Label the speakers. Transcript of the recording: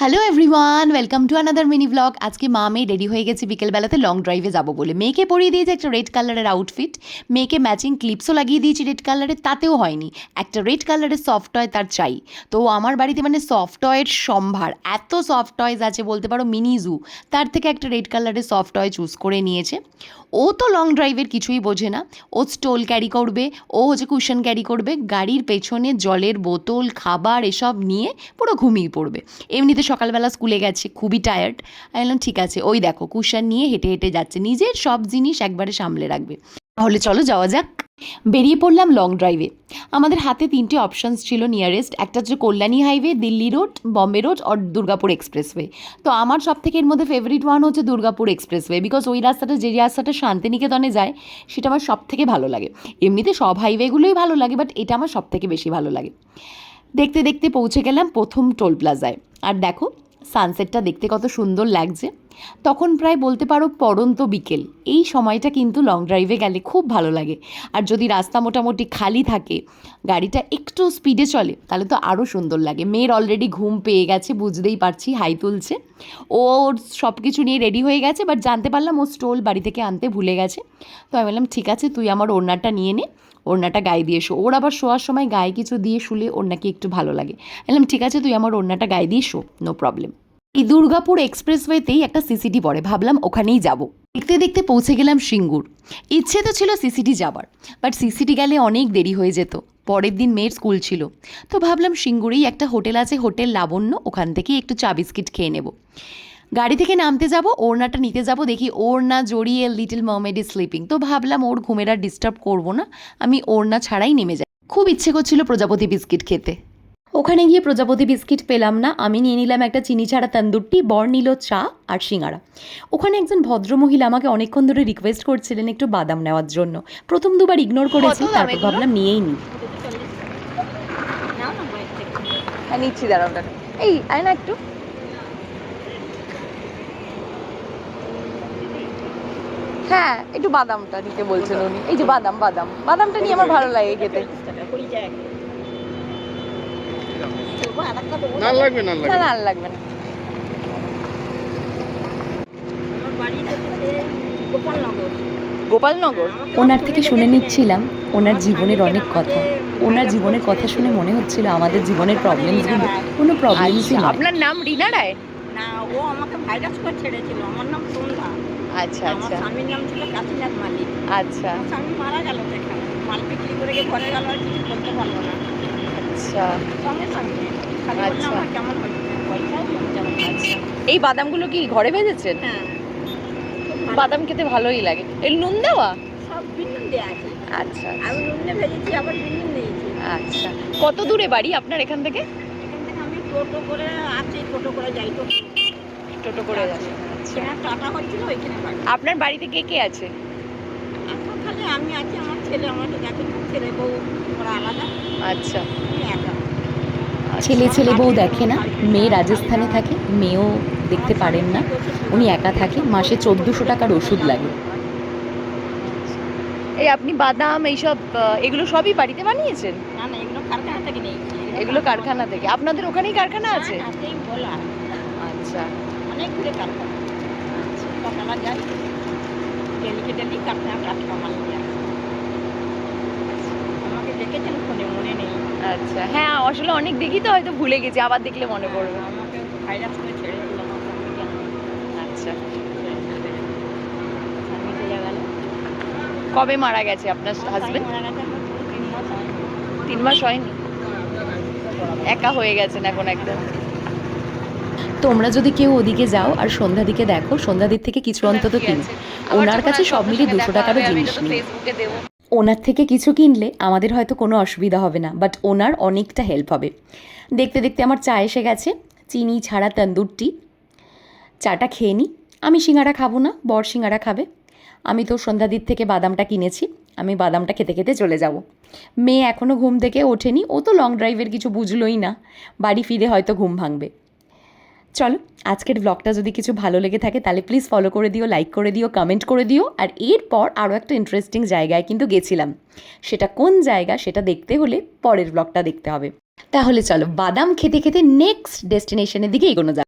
Speaker 1: Hello everyone, welcome to another mini blog. আজকে মা মেয়ে রেডি হয়ে গেছি বিকেলবেলাতে লং ড্রাইভে যাবো বলে। মেয়েকে পরিয়ে দিয়েছি একটা রেড কালারের আউটফিট, মেয়েকে ম্যাচিং ক্লিপসও লাগিয়ে দিয়েছি রেড কালারের, তাতেও হয়নি। একটা রেড কালারের সফট টয় তার চাই। তো আমার বাড়িতে মানে সফট টয়ের সম্ভার, এত সফট টয়েস আছে বলতে পারো মিনি জু। তার থেকে একটা রেড কালারের সফট টয় চুজ করে নিয়েছে। ও তো লং ড্রাইভের কিছুই বোঝে না, ও স্টোল ক্যারি করবে, ও হচ্ছে কুশন ক্যারি করবে, গাড়ির পেছনে জলের বোতল খাবার এসব নিয়ে পুরো ঘুমিয়ে পড়বে। এমনিতে সকালবেলা স্কুলে গেছে, খুবই টায়ার্ড। আমি বললাম ঠিক আছে, ওই দেখো কুশন নিয়ে হেঁটে হেঁটে যাচ্ছে, নিজের সব জিনিস একবারে সামলে রাখবে। তাহলে চলো যাওয়া যাক। বেরিয়ে পড়লাম লং ড্রাইভে। আমাদের হাতে তিনটে অপশানস ছিল নিয়ারেস্ট, একটা হচ্ছে Kalyani highway, Delhi road, Bombay road আর দুর্গাপুর এক্সপ্রেসওয়ে। তো আমার সব থেকে এর মধ্যে ফেভারিট ওয়ান হচ্ছে দুর্গাপুর এক্সপ্রেসওয়ে, বিকজ ওই রাস্তাটা, যে রাস্তাটা শান্তিনিকেতনে যায়, সেটা আমার সব থেকে ভালো লাগে। এমনিতে সব হাইওয়েগুলোই ভালো লাগে, বাট এটা আমার সব থেকে বেশি ভালো লাগে। দেখতে দেখতে পৌঁছে গেলাম প্রথম টোল প্লাজায়। আর দেখো সানসেটটা দেখতে কত সুন্দর লাগছে। তখন প্রায় বলতে পারো পড়ন্ত বিকেল। এই সময়টা কিন্তু লং ড্রাইভে গেলে খুব ভালো লাগে। আর যদি রাস্তা মোটামুটি খালি থাকে, গাড়িটা একটু স্পিডে চলে, তাহলে তো আরও সুন্দর লাগে। মেয়ের অলরেডি ঘুম পেয়ে গেছে, বুঝতেই পারছি, হাই তুলছে। ওর সব কিছু নিয়ে রেডি হয়ে গেছে, বাট জানতে পারলাম ও স্টোল বাড়ি থেকে আনতে ভুলে গেছে। তো আমি বললাম ঠিক আছে, তুই আমার ওড়নাটা নিয়ে নে, ওড়নাটা গায়ে দিয়ে শো। ওর আবার শোয়ার সময় গায়ে কিছু দিয়ে শুলে ওর নাকি একটু ভালো লাগে। বললাম ঠিক আছে, তুই আমার ওড়নাটা গায়ে দিয়ে শো, নো প্রবলেম। এই দুর্গাপুর এক্সপ্রেসওয়েতেই একটা সিসিটি পড়ে, ভাবলাম ওখানেই যাব। দেখতে দেখতে পৌঁছে গেলাম সিঙ্গুর। ইচ্ছে তো ছিল সিসিটি যাবার, বাট সিসিটি গেলে অনেক দেরি হয়ে যেত। পরের দিন মেয়ের স্কুল ছিল। তো ভাবলাম সিঙ্গুরেই একটা হোটেল আছে, হোটেল লাবণ্য, ওখান থেকেই একটু চা বিস্কিট খেয়ে নেব। গাড়ি থেকে নামতে যাব, ওড়নাটা নিতে যাব, দেখি ওড়না জড়িয়ে লিটল মার্মেড ইজ স্লিপিং। তো ভাবলাম ওর ঘুমের আর ডিস্টার্ব করবো না, আমি ওড়না ছাড়াই নেমে যাই। খুব ইচ্ছে করছিল প্রজাপতি বিস্কিট খেতে। ওখানে গিয়ে প্রজাপতি বিস্কিট পেলাম না, আমি নিয়ে নিলাম একটা চিনি ছাড়া তন্দুরটি, বর নিল চা আর সিঙ্গারা। ওখানে একজন ভদ্রমহিলা আমাকে অনেকক্ষণ ধরে রিকোয়েস্ট করছিলেন একটু বাদাম নেওয়ার জন্য। প্রথম দুবার ইগনোর করেছি, তারপর ভাবলাম নিয়েই নিই।
Speaker 2: হ্যাঁ নিচ্ছি, দাঁড়াও দাঁড়াও, এই আয় না একটু। হ্যাঁ একটু বাদামটা নিতে বলছেন উনি। এই যে বাদাম, বাদামটা নিয়ে আমার ভালো লাগে খেতে। না লাগবে না। গোপালনগর।
Speaker 1: ওনার থেকে শুনে নিচ্ছিলাম ওনার জীবনের অনেক কথা। ওনার জীবনের কথা শুনে মনে হচ্ছিল আমাদের জীবনের প্রবলেমসগুলো কোনো প্রবলেমসই নয়।
Speaker 2: আপনার নাম রিনা রায়?
Speaker 3: না, ও আমাকে ভাইরাস করে ছেড়েছিল। আমার নাম সন্ধ্যা।
Speaker 2: আচ্ছা
Speaker 3: আমার
Speaker 2: আচ্ছা
Speaker 3: স্বামীর নাম ছিল কাশীনাথ মালিক।
Speaker 2: আচ্ছা
Speaker 3: আমার স্বামী মারা গেল সেখানে, মাল বিক্রি করে গিয়ে ঘরে গেল, আর কিছু করতে পারলো না।
Speaker 2: আচ্ছা
Speaker 3: সঙ্গে সঙ্গে খালি বললাম আমার কেমন হয়েছে, পয়সা যেমন।
Speaker 2: আচ্ছা, এই বাদামগুলো কি ঘরে ভেজেছেন?
Speaker 3: হ্যাঁ,
Speaker 2: বাদাম খেতে ভালোই লাগে। এই নুন দেওয়া?
Speaker 3: সব বিনুন দেওয়া আছে।
Speaker 2: আচ্ছা
Speaker 3: আমি নুনে ভেজেছি, আবার বিনুন দিয়েছি।
Speaker 2: আচ্ছা, কত দূরে বাড়ি আপনার এখান থেকে?
Speaker 3: এখান থেকে আমি টোটো করে আসি, টোটো করে যাই,
Speaker 2: টোটো করে যাচ্ছি। আচ্ছা,
Speaker 3: সেখানে টাটা হচ্ছিল, ওইখানে বাড়ি।
Speaker 2: আপনার বাড়িতে কে কে আছে?
Speaker 3: এখন খালি আমি আছি, আমার ছেলে, আমার এখন ছেলে বউ ওরা আলাদা,
Speaker 2: আচ্ছা,
Speaker 3: আমি একা।
Speaker 1: ছেলে ছেলে বউ দেখে না, মেয়ে রাজস্থানে থাকে, মেয়েও দেখতে পারেন না, উনি একা থাকে, মাসে 1400 টাকার ওষুধ লাগে।
Speaker 2: এই আপনি বাদাম এইসব এগুলো সবই বাড়িতে বানিয়েছেন?
Speaker 3: না না, এগুলো কারখানা থেকে নেই।
Speaker 2: এগুলো কারখানা থেকে? আপনাদের ওখানেই কারখানা আছে?
Speaker 3: সেই বলা,
Speaker 2: আচ্ছা
Speaker 3: অনেক দূরে কারখানা। সকালে যাই, ডেলি কারখানা মাল নিয়ে আসি। আমাকে দেখেছেন ফোনে, মনে নেই।
Speaker 2: আচ্ছা, হ্যাঁ আসলে অনেক দেখি তো, হয়তো ভুলে গেছি, আবার দেখলে মনে পড়বে।
Speaker 3: আমাকে ভাইরাস করে ছেড়ে দিল আমার স্বামীকে।
Speaker 2: আচ্ছা,
Speaker 3: স্বামী চলে গেল।
Speaker 2: কবে মারা গেছে আপনার হাজবেন্ড?
Speaker 3: মারা গেছে আমার 3 মাস হয়নি।
Speaker 2: 3 মাস হয়নি? একা হয়ে গেছেন এখন একদম।
Speaker 1: তোমরা যদি কেউ ওদিকে যাও আর সন্ধ্যা দিকে দেখো, সন্ধ্যাদির থেকে কিছু অন্তত কিনো। ওনার কাছে সব মিলিয়ে 200 টাকারও জিনিস নেই।
Speaker 2: ফেসবুকে দেবো।
Speaker 1: ওনার থেকে কিছু কিনলে আমাদের হয়তো কোনো অসুবিধা হবে না, বাট ওনার অনেকটা হেল্প হবে। দেখতে দেখতে আমার চা এসে গেছে, চিনি ছাড়া তন্দুরটি। চাটা খেয়ে নিই। আমি সিঙ্গারা খাবো না, বর সিঙ্গারা খাবে। আমি তো সন্ধ্যাদির থেকে বাদামটা কিনেছি, আমি বাদামটা খেতে খেতে চলে যাব। মেয়ে এখনও ঘুম থেকে ওঠেনি, ও তো লং ড্রাইভের কিছু বুঝলোই না, বাড়ি ফিরে হয়তো ঘুম ভাঙবে। চলো, আজকের ব্লগটা যদি কিছু ভালো লেগে থাকে তাহলে প্লিজ ফলো করে দিও, লাইক করে দিও, কমেন্ট করে দিও। আর এরপর আরও একটা ইন্টারেস্টিং জায়গায় কিন্তু গেছিলাম, সেটা কোন জায়গা সেটা দেখতে হলে পরের ব্লগটা দেখতে হবে। তাহলে চলো বাদাম খেতে খেতে নেক্সট ডেস্টিনেশনের দিকে এগোনো যাক।